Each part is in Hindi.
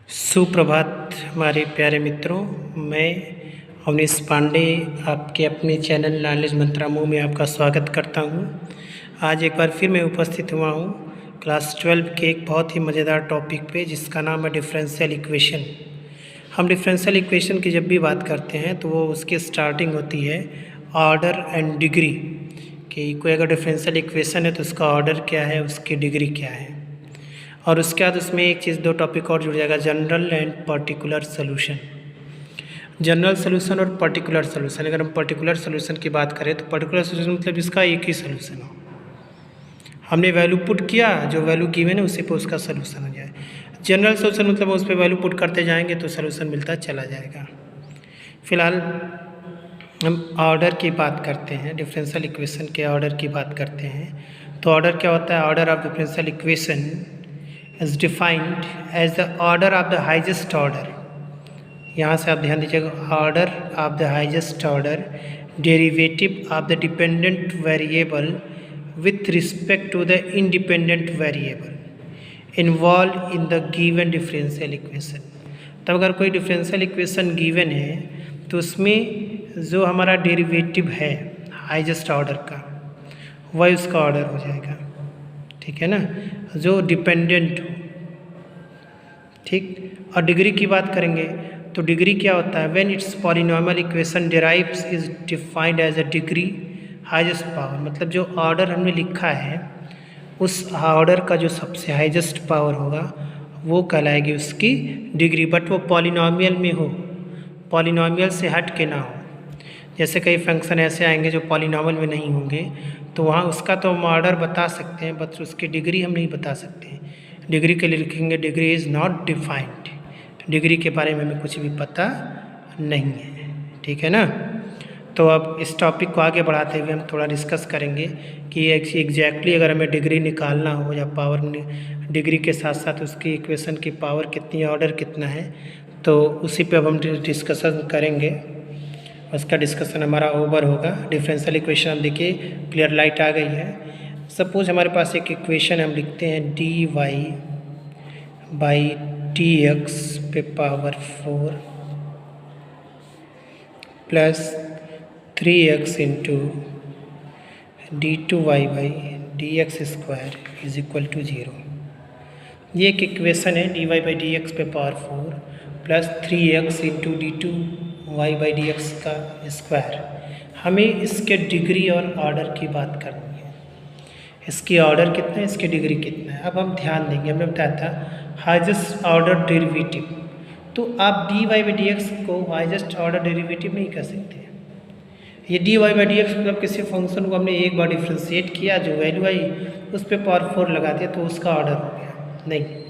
सुप्रभात हमारे प्यारे मित्रों। मैं अवनीश पांडे आपके अपने चैनल नॉलेज मंत्रामों में आपका स्वागत करता हूं। आज एक बार फिर मैं उपस्थित हुआ हूं क्लास 12 के एक बहुत ही मज़ेदार टॉपिक पे, जिसका नाम है डिफरेंशियल इक्वेशन। हम डिफरेंशियल इक्वेशन की जब भी बात करते हैं तो वो उसकी स्टार्टिंग होती है ऑर्डर एंड डिग्री कि कोई अगर डिफरेंशियल इक्वेशन है तो उसका ऑर्डर क्या है, उसकी डिग्री क्या है। और उसके बाद उसमें एक चीज़, दो टॉपिक और जुड़ जाएगा, general and particular solution. General solution और पर्टिकुलर सोल्यूशन। अगर हम पर्टिकुलर सोल्यूशन की बात करें तो पर्टिकुलर सोल्यूशन मतलब इसका एक ही सोल्यूशन हो, हमने वैल्यू पुट किया, जो वैल्यू गिवन है उसी पे उसका सोल्यूशन हो जाए। जनरल सोल्यूशन मतलब उस पर वैल्यू पुट करते जाएंगे तो सोल्यूशन मिलता चला जाएगा। फिलहाल हम ऑर्डर की बात करते हैं, डिफरेंशियल इक्वेशन के ऑर्डर की बात करते हैं। तो ऑर्डर क्या होता है? Order of differential equation is defined as the order of the highest order। यहाँ से आप ध्यान दीजिएगा, order of the highest order derivative of the dependent variable with respect to the independent variable involved in the given differential equation. तब अगर कोई डिफरेंशियल इक्वेशन गिवन है तो उसमें जो हमारा डेरिवेटिव है हाइजेस्ट ऑर्डर का, वही उसका ऑर्डर हो जाएगा। ठीक है ना, जो डिपेंडेंट हो। ठीक, और डिग्री की बात करेंगे तो डिग्री क्या होता है? When it's polynomial equation derives is defined as a degree highest power. मतलब जो ऑर्डर हमने लिखा है उस ऑर्डर का जो सबसे हाईएस्ट पावर होगा वो कहलाएगी उसकी डिग्री, बट वो पॉलिनॉमियल में हो, पॉलिनॉमियल से हट के ना हो। जैसे कई फंक्शन ऐसे आएंगे जो पॉलिनॉमियल में नहीं होंगे तो वहाँ उसका तो हम ऑर्डर बता सकते हैं, बट उसकी डिग्री हम नहीं बता सकते। डिग्री के लिए लिखेंगे degree is not defined, degree के बारे में हमें कुछ भी पता नहीं है। ठीक है ना। तो अब इस टॉपिक को आगे बढ़ाते हुए हम थोड़ा डिस्कस करेंगे कि एग्जैक्टली अगर हमें डिग्री निकालना हो या पावर, डिग्री के साथ साथ उसकी इक्वेशन की पावर कितनी, ऑर्डर कितना है, तो उसी पे अब हम डिस्कशन करेंगे। उसका डिस्कशन हमारा ओवर होगा। डिफरेंशियल इक्वेशन हम देखिए क्लियर लाइट आ गई है। सपोज हमारे पास एक इक्वेशन हम लिखते हैं dy बाई dx पे power 4 plus 3x into d2y by dx square is equal to 0। ये एक इक्वेशन है dy बाई dx पे power 4 plus 3x into d2y by dx का स्क्वायर। हमें इसके डिग्री और ऑर्डर की बात करनी है। इसकी ऑर्डर कितना है, इसकी डिग्री कितना है। अब हम ध्यान देंगे, हमने बताया था हाईएस्ट ऑर्डर डेरिवेटिव, तो आप dy बाई dx को हाईएस्ट ऑर्डर डेरिवेटिव नहीं कह सकते। ये dy बाई dx मतलब किसी फंक्शन को हमने एक बार डिफ्रेंशिएट किया, जो वैल्यू आई उस पर पावर 4 लगा दिया तो उसका ऑर्डर हो गया। नहीं,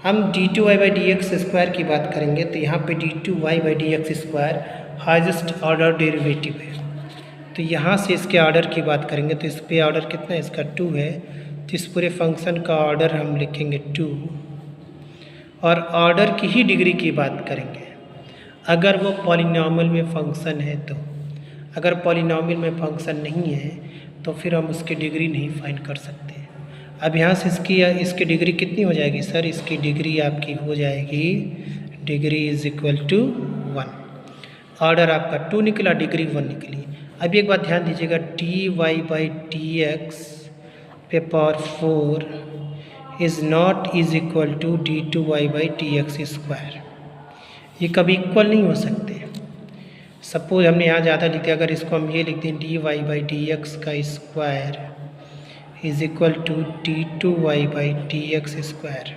हम d2y बाई dx स्क्वायर की बात करेंगे तो यहाँ पे d2y by dx square highest order derivative है। तो यहाँ से इसके ऑर्डर की बात करेंगे तो इस पे ऑर्डर कितना है, इसका 2 है, तो इस पूरे फंक्शन का ऑर्डर हम लिखेंगे 2। और ऑर्डर की ही डिग्री की बात करेंगे अगर वो पॉलिनॉमियल में फंक्शन है तो। अगर पॉलिनॉमियल में फंक्शन नहीं है तो फिर हम उसकी डिग्री नहीं फाइंड कर सकते। अब यहाँ से इसकी डिग्री कितनी हो जाएगी सर? इसकी डिग्री आपकी हो जाएगी, degree is equal to 1। Order आपका 2 निकला, डिग्री 1 निकली। अब एक बात ध्यान दीजिएगा, dy बाई dx पे power 4 is not is equal to d2y by dx square. ये कभी इक्वल नहीं हो सकते। सपोज हमने यहाँ ज़्यादा लिख दिया, अगर इसको हम ये लिख दें dy बाई dx का square is equal to d2y by dx square,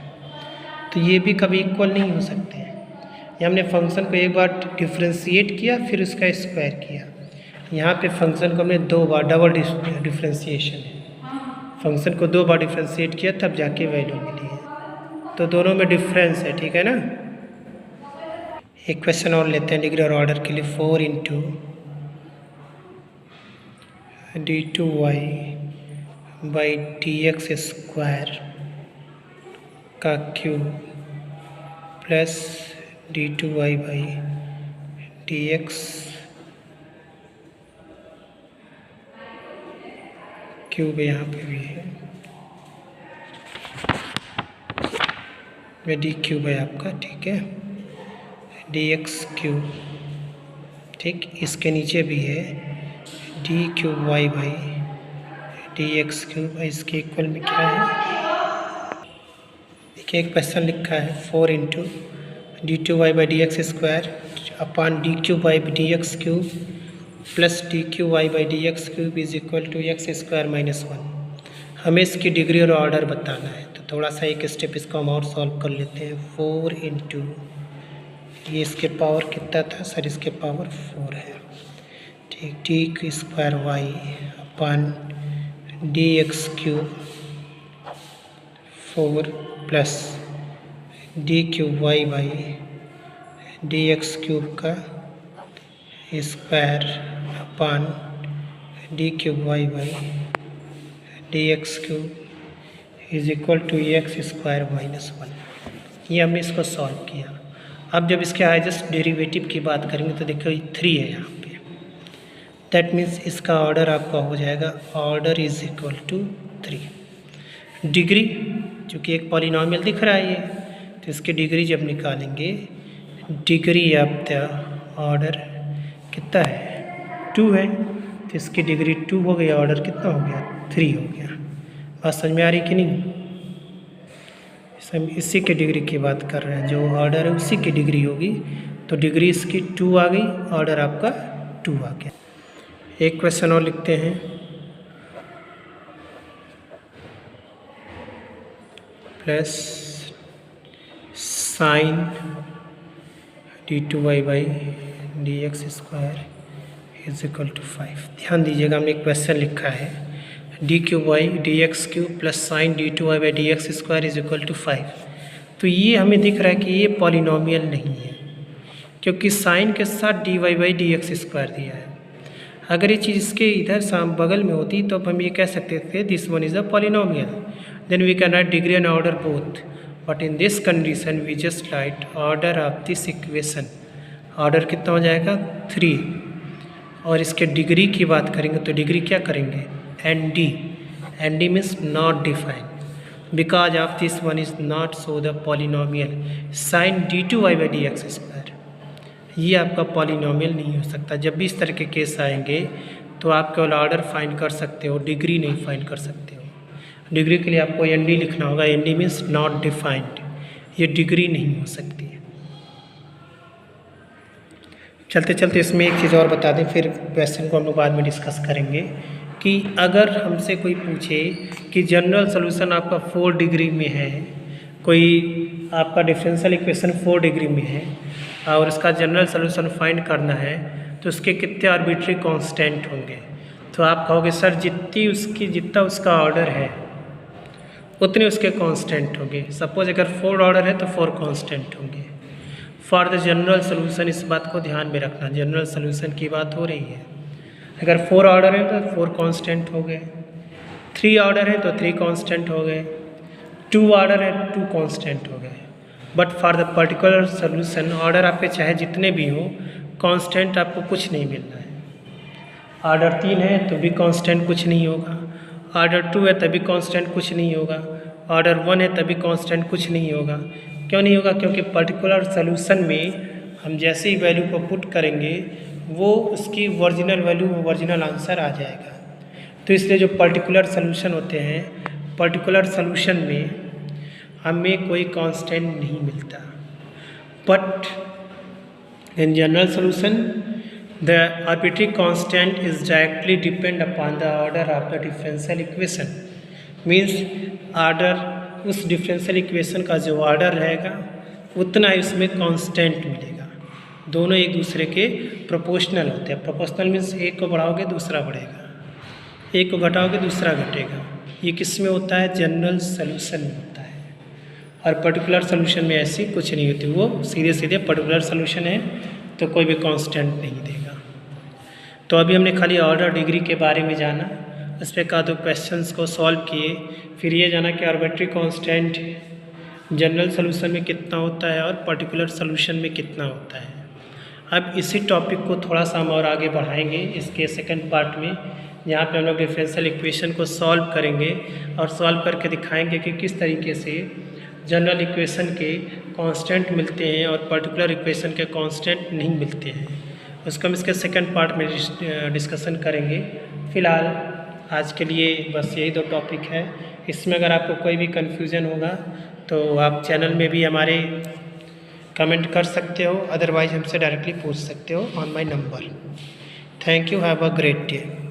तो ये भी कभी इक्वल नहीं हो सकते। ये हमने फंक्शन को एक बार डिफ्रेंशिएट किया फिर उसका स्क्वायर किया। यहाँ पे फंक्शन को हमने 2 बार, डबल डिफ्रेंशिएशन है, फंक्शन को 2 बार डिफ्रेंशिएट किया तब जाके वैल्यू मिली है, तो दोनों में डिफरेंस है। ठीक है ना। एक क्वेश्चन और लेते हैं डिग्री और ऑर्डर के लिए। 4 into d2y by dx square का cube plus d2y by dx cube यहाँ पे भी है। में डी क्यूब है आपका, ठीक है, डी एक्स क्यूब, ठीक, इसके नीचे भी है D cube Y by D x cube, इसके इक्वल में क्या है, देखिए एक क्वेश्चन लिखा है 4 into D two Y by D X square upon D cube Y by D x cube plus D cube Y by D x cube is equal to x square minus 1। हमें इसकी डिग्री और ऑर्डर बताना है, तो थोड़ा सा एक स्टेप इसको हम और सॉल्व कर लेते हैं। 4 इंटू ये इसके पावर कितना था सर, इसके पावर 4 है, ठीक, डी स्क्वायर वाई अपन d x cube 4 plus d cube Y by D x cube का स्क्वायर अपन d cube Y by D x cube is equal to x square minus 1। ये हमने इसको सॉल्व किया। अब जब इसके हाईएस्ट डेरिवेटिव की बात करेंगे तो देखो 3 है यहाँ पे, दैट मीन्स इसका ऑर्डर आपका हो जाएगा, order is equal to 3। Degree चूँकि एक पॉलिनॉमियल दिख रहा है ये, तो इसकी डिग्री जब निकालेंगे, डिग्री आपका ऑर्डर कितना है 2 है, तो इसकी डिग्री 2 हो गई, ऑर्डर कितना हो गया 3 हो गया। बात समझ में आ रही कि नहीं, इसी के डिग्री की बात कर रहे हैं, जो ऑर्डर है उसी की डिग्री होगी, तो डिग्री इसकी 2 आ गई, ऑर्डर आपका 2 आ गया। एक क्वेश्चन और लिखते हैं, plus sine D two Y by D X square is equal to 5। ध्यान दीजिएगा हमने एक क्वेश्चन लिखा है D cube Y D x cube plus sine D two Y by D X square is equal to 5। तो ये हमें दिख रहा है कि ये पॉलिनॉमियल नहीं है, क्योंकि साइन के साथ D Y by D X square दिया है। अगर ये चीज़ इसके इधर बगल में होती तो हम ये कह सकते थे this one is a polynomial, then we can write degree and order both, but in this condition we just write order of this equation. Order कितना हो जाएगा 3, और इसके डिग्री की बात करेंगे तो डिग्री क्या करेंगे N D means not defined, because of this one is not so the polynomial sine D two Y by D X square, ये आपका पॉलिनॉमियल नहीं हो सकता। जब भी इस तरह के केस आएंगे तो आप केवल ऑर्डर फाइंड कर सकते हो, डिग्री नहीं फाइंड कर सकते हो। डिग्री के लिए आपको एन डी लिखना होगा, N D means not defined, ये डिग्री नहीं हो सकती है। चलते चलते इसमें एक चीज़ और बता दें, फिर क्वेश्चन को हम लोग बाद में डिस्कस करेंगे, कि अगर हमसे कोई पूछे कि जनरल सॉल्यूशन आपका 4 डिग्री में है, कोई आपका डिफरेंशियल इक्वेशन 4 डिग्री में है और इसका जनरल सॉल्यूशन फाइंड करना है, तो उसके कितने आर्बिट्री कांस्टेंट होंगे, तो आप कहोगे सर जितना उसका ऑर्डर है उतने उसके कांस्टेंट होंगे। सपोज अगर 4 ऑर्डर है तो 4 कांस्टेंट होंगे। फॉर द जनरल सोल्यूशन इस बात को ध्यान में रखना, जनरल सोल्यूशन की बात हो रही है। अगर 4 ऑर्डर है तो 4 कांस्टेंट हो गए, 3 ऑर्डर है तो 3 कांस्टेंट हो गए, 2 ऑर्डर है 2 कांस्टेंट हो गए। But for the particular solution order आपके चाहे जितने भी हो, कांस्टेंट आपको कुछ नहीं मिलना है। ऑर्डर 3 है तो भी कांस्टेंट कुछ नहीं होगा, ऑर्डर 2 है तभी कांस्टेंट कुछ नहीं होगा, ऑर्डर 1 है तभी कांस्टेंट कुछ नहीं होगा। क्यों नहीं होगा? क्योंकि पर्टिकुलर सोल्यूशन में हम जैसे ही वैल्यू को पुट करेंगे वो उसकी ओरिजिनल वैल्यू ओरिजिनल आंसर आ जाएगा। तो इसलिए जो पर्टिकुलर सोल्यूशन होते हैं, पर्टिकुलर सोल्यूशन में हमें कोई कांस्टेंट नहीं मिलता। But in general solution the arbitrary constant is directly depend upon the order of the differential equation, means order उस differential equation का जो order रहेगा उतना ही उसमें constant मिलेगा। दोनों एक दूसरे के proportional होते हैं। proportional means एक को बढ़ाओगे दूसरा बढ़ेगा, एक को घटाओगे दूसरा घटेगा। ये किस में होता है? जनरल सोल्यूशन में होता है। और पर्टिकुलर सोल्यूशन में ऐसी कुछ नहीं होती, वो सीधे सीधे पर्टिकुलर सोल्यूशन है तो कोई भी कांस्टेंट नहीं देगा। तो अभी हमने खाली ऑर्डर डिग्री के बारे में जाना, उस पर का दो क्वेश्चंस को सॉल्व किए, फिर ये जाना कि आर्बिट्री कांस्टेंट जनरल सोल्यूशन में कितना होता है और पर्टिकुलर सोल्यूशन में कितना होता है। अब इसी टॉपिक को थोड़ा सा हम और आगे बढ़ाएंगे इसके सेकंड पार्ट में, जहाँ पे हम लोग डिफरेंशियल इक्वेशन को सॉल्व करेंगे और सॉल्व करके दिखाएंगे कि किस तरीके से जनरल इक्वेशन के कांस्टेंट मिलते हैं और पर्टिकुलर इक्वेशन के कांस्टेंट नहीं मिलते हैं। उसको हम इसके सेकंड पार्ट में डिस्कशन करेंगे। फ़िलहाल आज के लिए बस यही 2 टॉपिक है। इसमें अगर आपको कोई भी कन्फ्यूज़न होगा तो आप चैनल में भी हमारे कमेंट कर सकते हो, अदरवाइज हमसे डायरेक्टली पूछ सकते हो on my number. Thank you, have a great day.